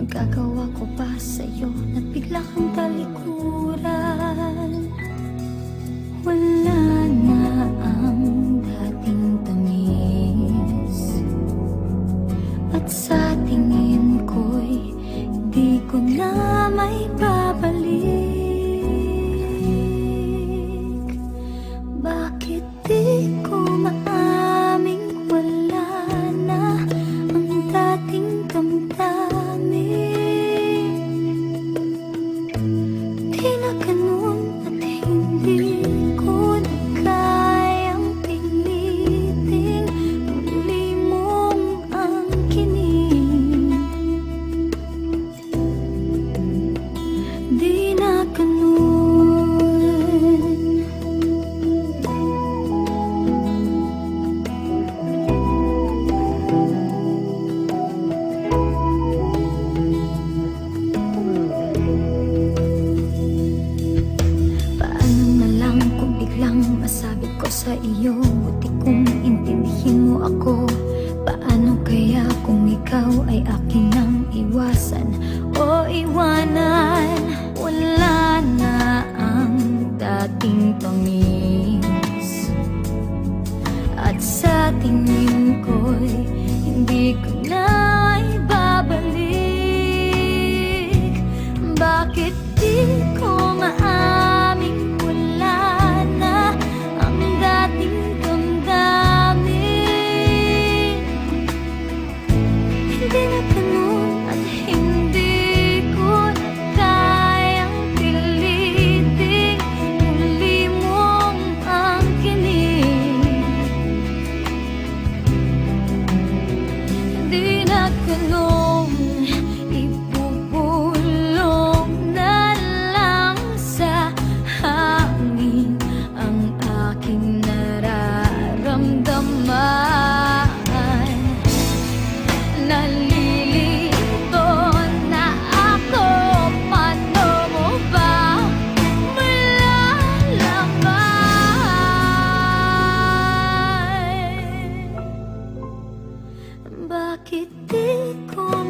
Magagawa ko ba sa'yo na bigla kang talikuran? Wala na ang dating tamis, at sa tingin ko'y di ko na may babalik. Bakit di ko maaming wala na ang dating damdamin? Di na ganun at hindi ko na kayang piliting muli mong angkinin. Di na ganun. Masabit ko sa iyo, buti kung intindihin mo ako. Paano kaya kung ikaw ay akin nang iwasan o iwanan? Wala na ang dating tamis, at sa tingin ko'y hindi ko na ibabalik. Bakit di ko maaming ibubulong na lang sa hangin ang aking nararamdaman? Nalilito na ako, paano mo ba malalaman? Bakit di ko